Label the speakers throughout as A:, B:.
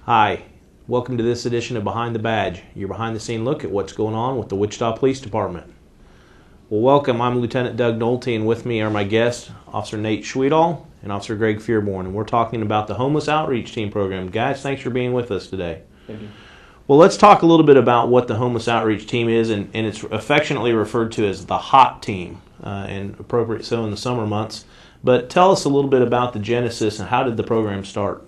A: Hi, welcome to this edition of Behind the Badge, your behind-the-scene look at what's going on with the Wichita Police Department. Well, welcome. I'm Lieutenant Doug Nolte, and with me are my guests, Officer Nate Schwiedall and Officer Greg Fearborn, and we're talking about the Homeless Outreach Team program. Guys, thanks for being with us today.
B: Thank you.
A: Well, let's talk a little bit about what the Homeless Outreach Team is, and it's affectionately referred to as the HOT Team, and appropriate so in the summer months. But tell us a little bit about the genesis and how did the program start?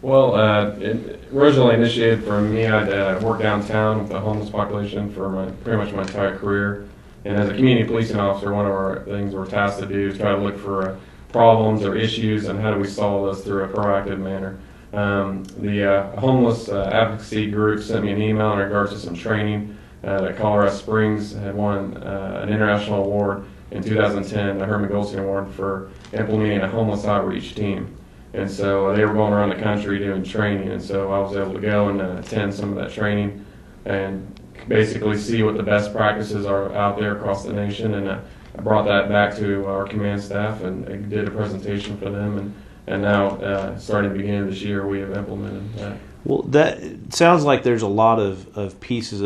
B: Well, it originally initiated from me. I'd worked downtown with the homeless population for pretty much my entire career. And as a community policing officer, one of our things we're tasked to do is try to look for problems or issues and how do we solve those through a proactive manner. The homeless advocacy group sent me an email in regards to some training that Colorado Springs had won an international award in 2010, the Herman Goldstein Award, for implementing a homeless outreach team. And so they were going around the country doing training, and so I was able to go and attend some of that training and basically see what the best practices are out there across the nation. And I brought that back to our command staff and did a presentation for them. And now, starting the beginning of this year, we have implemented that.
A: Well, that sounds like there's a lot of pieces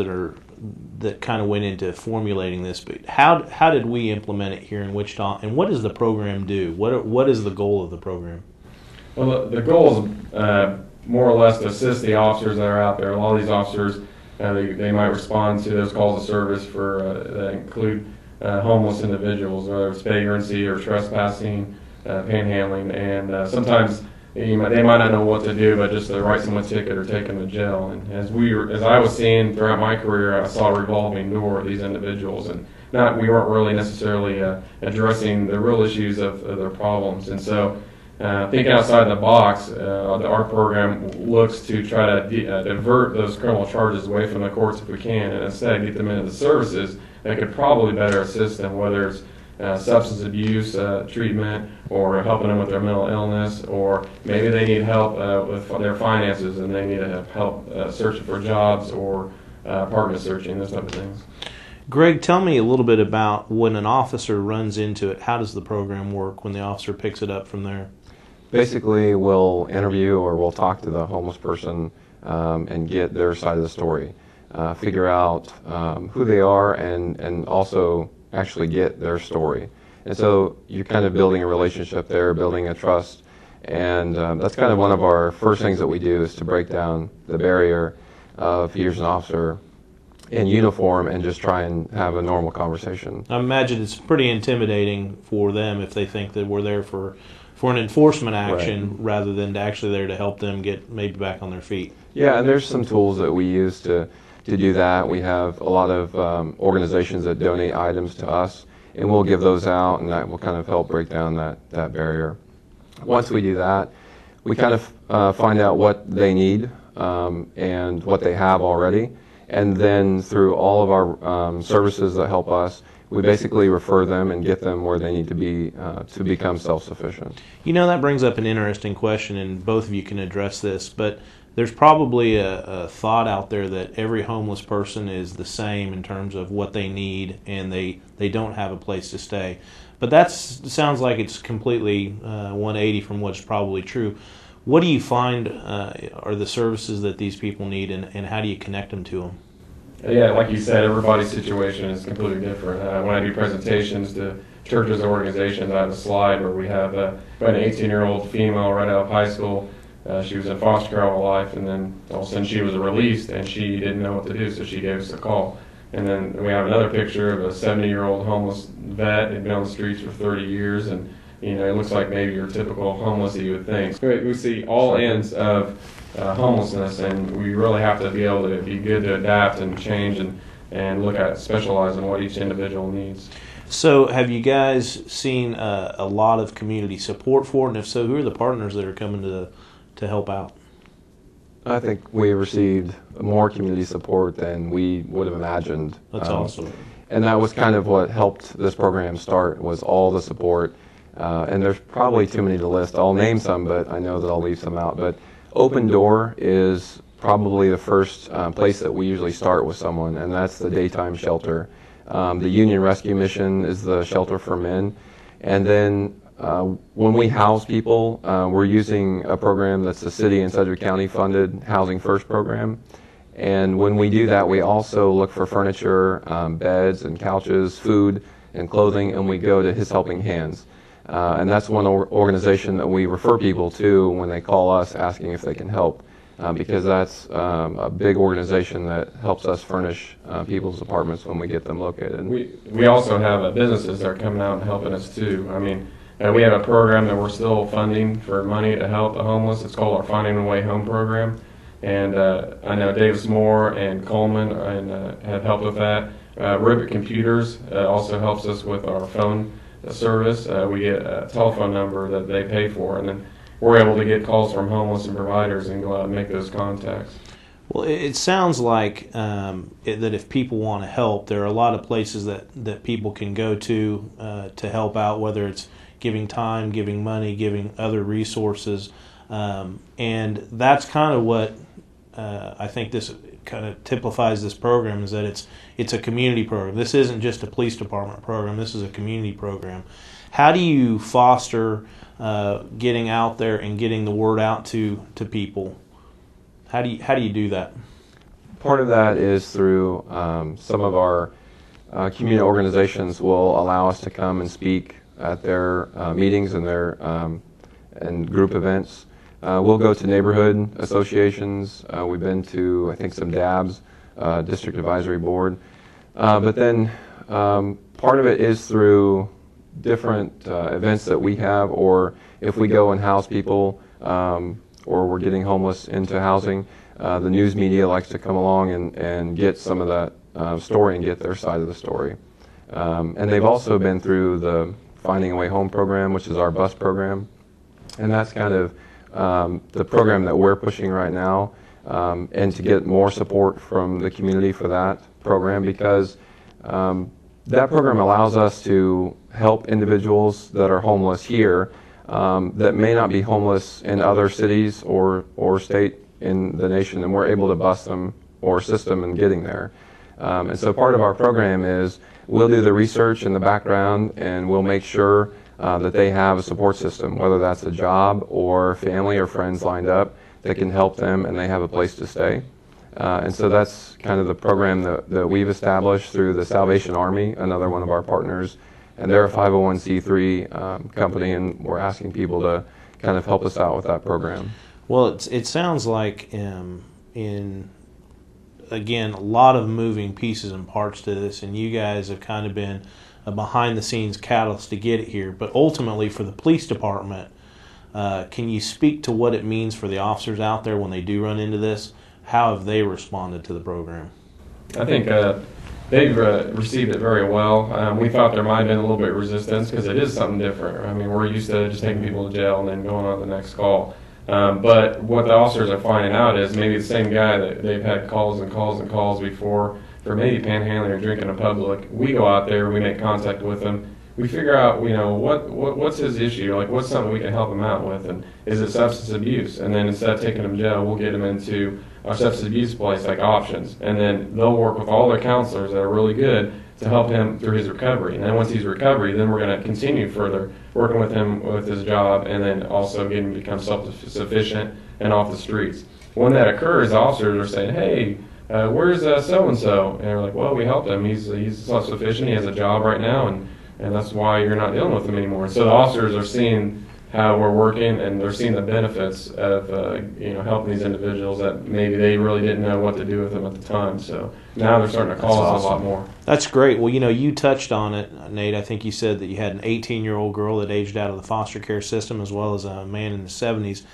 A: that kind of went into formulating this. But how did we implement it here in Wichita, and what does the program do? What is the goal of the program?
B: Well, the goal is more or less to assist the officers that are out there. A lot of these officers, they might respond to those calls of service that include homeless individuals, whether it's vagrancy or trespassing, panhandling, and sometimes they might not know what to do, but just to write someone a ticket or take them to jail. And as I was seeing throughout my career, I saw a revolving door of these individuals, and we weren't really necessarily addressing the real issues of their problems. And so, thinking outside the box, our program looks to try to divert those criminal charges away from the courts if we can, and instead get them into the services that could probably better assist them, whether it's substance abuse treatment, or helping them with their mental illness, or maybe they need help with their finances and they need to have help searching for jobs or apartment searching, those type of things.
A: Greg, tell me a little bit about when an officer runs into it. How does the program work when the officer picks it up from there?
C: Basically, we'll interview or we'll talk to the homeless person and get their side of the story, figure out who they are, and also actually get their story. And so you're kind of building a relationship there, building a trust, and that's kind of one of our first things that we do is to break down the barrier of here's an officer in uniform and just try and have a normal conversation.
A: I imagine it's pretty intimidating for them if they think that we're there for an enforcement action, right, rather than actually there to help them get maybe back on their feet.
C: Yeah, and there's some tools that we use to do that. We have a lot of organizations that donate items to us, and we'll give those out, and that will kind of help break down that barrier. Once we do that, we kind of find out what they need and what they have already, and then through all of our services that help us, we basically refer them and get them where they need to be to become self-sufficient.
A: You know, that brings up an interesting question, and both of you can address this, but there's probably a thought out there that every homeless person is the same in terms of what they need, and they don't have a place to stay. But that sounds like it's completely 180 from what's probably true. What do you find are the services that these people need, and how do you connect them to them?
B: Yeah, like you said, everybody's situation is completely different. When I do presentations to churches or organizations, I have a slide where we have an 18-year-old female right out of high school. She was in foster care all her life, and then all of a sudden she was released, and she didn't know what to do, so she gave us a call. And then we have another picture of a 70-year-old homeless vet who'd been on the streets for 30 years, and it looks like maybe your typical homeless that you would think. We see all ends of homelessness, and we really have to be able to be good to adapt and change and look at specialize in what each individual needs.
A: So have you guys seen a lot of community support for it? And if so, who are the partners that are coming to help out?
C: I think we received more community support than we would have imagined.
A: That's awesome.
C: And that was kind of what helped this program start, was all the support. And there's probably too many to list. I'll name some, but I know that I'll leave some out. But Open Door is probably the first place that we usually start with someone, and that's the daytime shelter. The Union Rescue Mission is the shelter for men. And then when we house people, we're using a program that's the city and Sedgwick County funded Housing First program. And when we do that, we also look for furniture, beds and couches, food and clothing, and we go to His Helping Hands. And that's one organization that we refer people to when they call us asking if they can help, because that's a big organization that helps us furnish people's apartments when we get them located.
B: We also have businesses that are coming out and helping us too. I mean, we have a program that we're still funding for money to help the homeless. It's called our Finding a Way Home program. And I know Davis Moore and Coleman have helped with that. Ribbit Computers also helps us with our phone service. We get a telephone number that they pay for, and then we're able to get calls from homeless and providers and go out and make those contacts.
A: Well, it sounds like that if people want to help, there are a lot of places that people can go to help out, whether it's giving time, giving money, giving other resources. And that's kind of what I think this kind of typifies this program, is that it's a community program. This isn't just a police department program. This is a community program. How do you foster getting out there and getting the word out to people? How do you do that?
C: Part of that is through some of our community organizations will allow us to come and speak at their meetings and their and group events. We'll go to neighborhood associations. We've been to, I think, some DABs, District Advisory Board. But then part of it is through different events that we have, or if we go and house people or we're getting homeless into housing, the news media likes to come along and get some of that story and get their side of the story. And they've also been through the Finding a Way Home program, which is our bus program. And that's kind of the program that we're pushing right now, and to get more support from the community for that program, because that program allows us to help individuals that are homeless here that may not be homeless in other cities or state in the nation, and we're able to bus them or assist them in getting there. And so part of our program is we'll do the research in the background, and we'll make sure that they have a support system, whether that's a job or family or friends lined up that can help them and they have a place to stay. And so that's kind of the program that we've established through the Salvation Army, another one of our partners. And they're a 501c3 company, and we're asking people to kind of help us out with that program.
A: Well, it sounds like again, a lot of moving pieces and parts to this, and you guys have kind of been a behind-the-scenes catalyst to get it here. But ultimately, for the police department, can you speak to what it means for the officers out there when they do run into this? How have they responded to the program?
B: I think they've received it very well. We thought there might have been a little bit of resistance because it is something different. I mean, we're used to just taking people to jail and then going on to the next call. But what the officers are finding out is maybe the same guy that they've had calls and calls and calls before for maybe panhandling or drinking in public. We go out there, we make contact with him. We figure out, what's his issue? Like, what's something we can help him out with? And is it substance abuse? And then instead of taking him to jail, we'll get him into our substance abuse place, like Options. And then they'll work with all their counselors that are really good to help him through his recovery. And then once he's recovered, then we're going to continue further working with him with his job, and then also getting him to become self-sufficient and off the streets. When that occurs, officers are saying, hey, where's so-and-so? And they're like, well, we helped him. He's self-sufficient. He has a job right now, and that's why you're not dealing with him anymore. So the officers are seeing how we're working, and they're seeing the benefits of helping these individuals that maybe they really didn't know what to do with them at the time. So now they're starting to call us a lot more.
A: That's great. Well, you touched on it, Nate. I think you said that you had an 18-year-old girl that aged out of the foster care system, as well as a man in the 70s.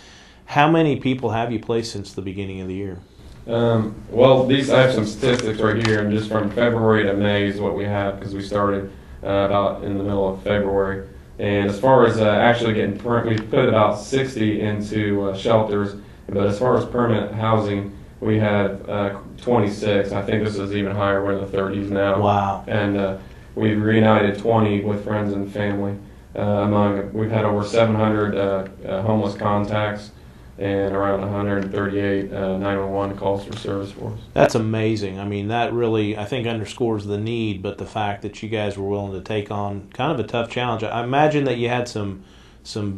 A: How many people have you placed since the beginning of the year?
B: Well, I have some statistics right here, and just from February to May is what we have, because we started about in the middle of February. And as far as actually getting we put about 60 into shelters, but as far as permanent housing, we had 26. I think this is even higher. We're in the 30s now.
A: Wow.
B: And we've reunited 20 with friends and family. We've had over 700 homeless contacts. and around 138 911 calls for service for us.
A: That's amazing. I mean, that really, I think, underscores the need, but the fact that you guys were willing to take on kind of a tough challenge. I imagine that you had some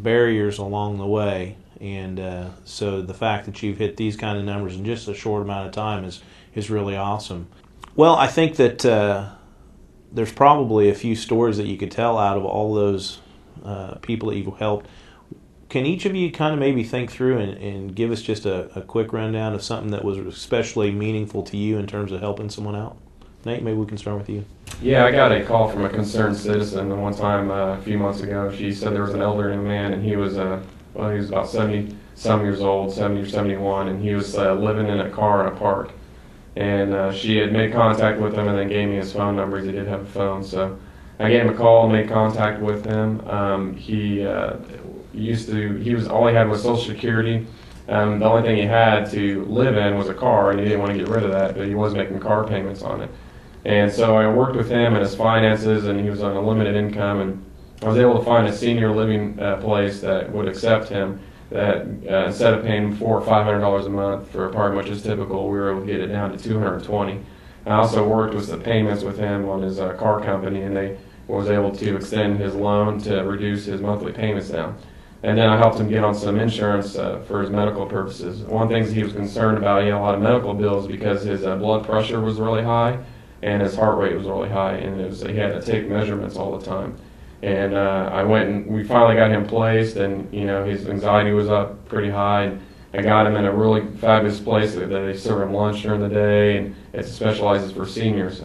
A: barriers along the way, and so the fact that you've hit these kind of numbers in just a short amount of time is really awesome. Well, I think that there's probably a few stories that you could tell out of all those people that you've helped. Can each of you kind of maybe think through and give us just a quick rundown of something that was especially meaningful to you in terms of helping someone out? Nate, maybe we can start with you.
B: Yeah, I got a call from a concerned citizen one time a few months ago. She said there was an elderly man, and he was about 70-some years old, 70 or 71, and he was living in a car in a park. And she had made contact with him and then gave me his phone number. He did have a phone, so I gave him a call, made contact with him. He was all he had was Social Security. The only thing he had to live in was a car, and he didn't want to get rid of that, but he was making car payments on it. And so I worked with him and his finances, and he was on a limited income, and I was able to find a senior living place that would accept him, that instead of paying $400 or $500 a month for an apartment, which is typical, we were able to get it down to $220. I also worked with the payments with him on his car company, and they was able to extend his loan to reduce his monthly payments down. And then I helped him get on some insurance for his medical purposes. One thing he was concerned about, he had a lot of medical bills because his blood pressure was really high and his heart rate was really high, and he had to take measurements all the time. And I went and we finally got him placed, and his anxiety was up pretty high. And I got him in a really fabulous place that they serve him lunch during the day, and it specializes for seniors.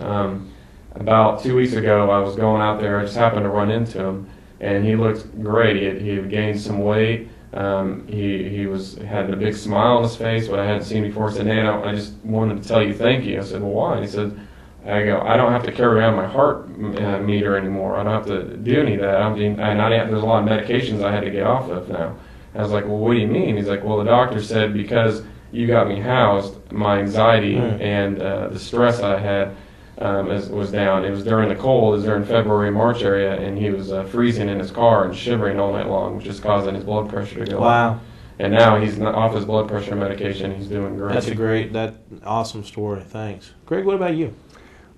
B: About 2 weeks ago, I was going out there. I just happened to run into him, and he looked great. He had gained some weight. He had a big smile on his face, what I hadn't seen before. I said, "Nate, I just wanted to tell you thank you." I said, "Well, why?" And he said, I don't have to carry around my heart meter anymore. I don't have to do any of that. There's a lot of medications I had to get off of now." I was like, "Well, what do you mean?" He's like, "Well, the doctor said because you got me housed, my anxiety and the stress I had was down. It was during the cold. It was during February, March area, and he was freezing in his car and shivering all night long, which is causing his blood pressure to go up. And now he's off his blood pressure medication. He's doing great.
A: That's awesome story. Thanks. Greg, what about you?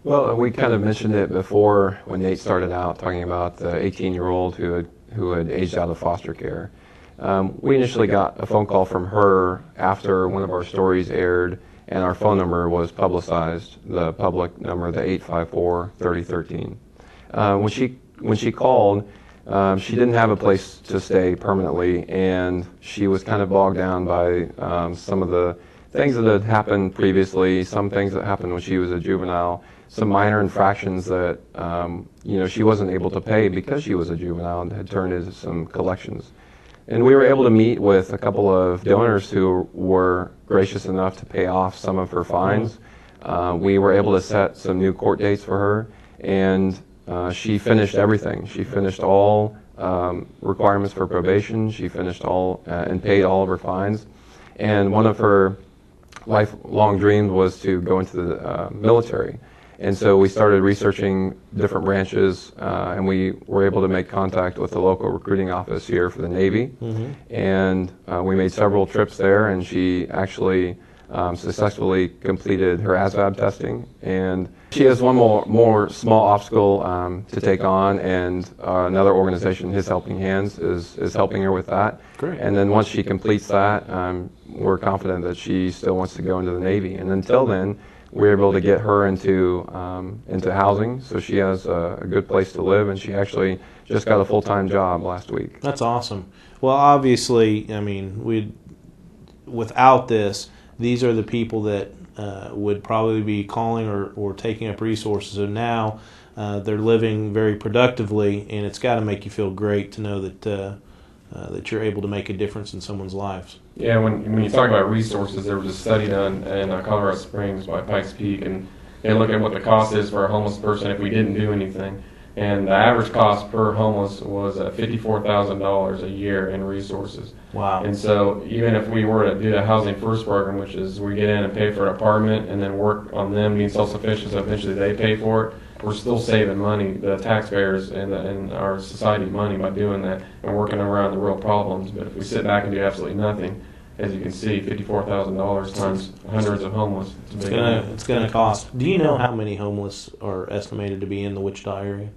C: Well, we kind of mentioned it before when Nate started out talking about the 18-year-old who had aged out of foster care. We initially got a phone call from her after one of our stories aired, and our phone number was publicized, the public number, the 854-3013. When she called, she didn't have a place to stay permanently, and she was kind of bogged down by some of the things that had happened previously, some things that happened when she was a juvenile, some minor infractions that she wasn't able to pay because she was a juvenile and had turned into some collections. And we were able to meet with a couple of donors who were gracious enough to pay off some of her fines. We were able to set some new court dates for her, and she finished everything. She finished all requirements for probation. She finished all and paid all of her fines. And one of her lifelong dreams was to go into the military. And so we started researching different branches, and we were able to make contact with the local recruiting office here for the Navy. And we made several trips there, and she actually successfully completed her ASVAB testing. And she has one more small obstacle to take on, and another organization, His Helping Hands, is helping her with that.
A: Great.
C: And then once she completes that, we're confident that she still wants to go into the Navy. And until then, we're able to get her into housing, so she has a good place to live, and she actually just got a full-time job last week.
A: That's awesome. Well, obviously, I mean, without this, these are the people that would probably be calling or taking up resources. So now they're living very productively, and it's got to make you feel great to know that you're able to make a difference in someone's lives.
B: Yeah, when you talk about resources, there was a study done in Colorado Springs by Pikes Peak, and they look at what the cost is for a homeless person if we didn't do anything. And the average cost per homeless was $54,000 a year in resources.
A: Wow.
B: And so even if we were to do the Housing First program, which is we get in and pay for an apartment and then work on them being self-sufficient so eventually they pay for it, we're still saving money, the taxpayers and our society money by doing that and working around the real problems. But if we sit back and do absolutely nothing, as you can see, $54,000 times hundreds of homeless. It's a big amount.
A: It's gonna cost. Do you know how many homeless are estimated to be in the Wichita area?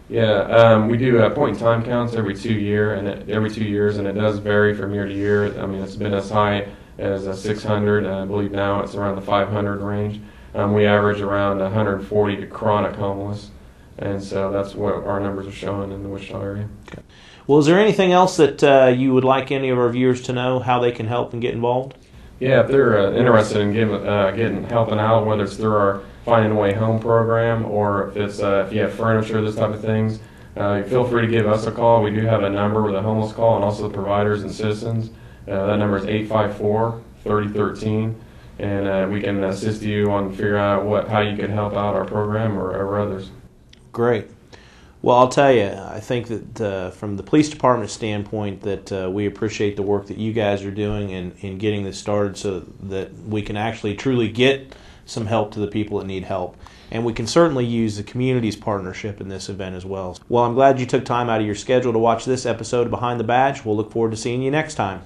B: Yeah, we do point in time counts every 2 years, and it does vary from year to year. I mean, it's been as high as 600. I believe now it's around the 500 range. We average around 140 chronic homeless, and so that's what our numbers are showing in the Wichita area.
A: Okay. Well, is there anything else that you would like any of our viewers to know how they can help and get involved?
B: Yeah, if they're interested in helping out, whether it's through our Finding a Way Home program, or if it's if you have furniture, this type of things, feel free to give us a call. We do have a number with a homeless call, and also the providers and citizens. That number is 854-3013, and we can assist you on figuring out how you can help out our program or others.
A: Great. Well, I'll tell you, I think that from the police department standpoint, that we appreciate the work that you guys are doing in getting this started so that we can actually truly get some help to the people that need help. And we can certainly use the community's partnership in this event as well. Well, I'm glad you took time out of your schedule to watch this episode of Behind the Badge. We'll look forward to seeing you next time.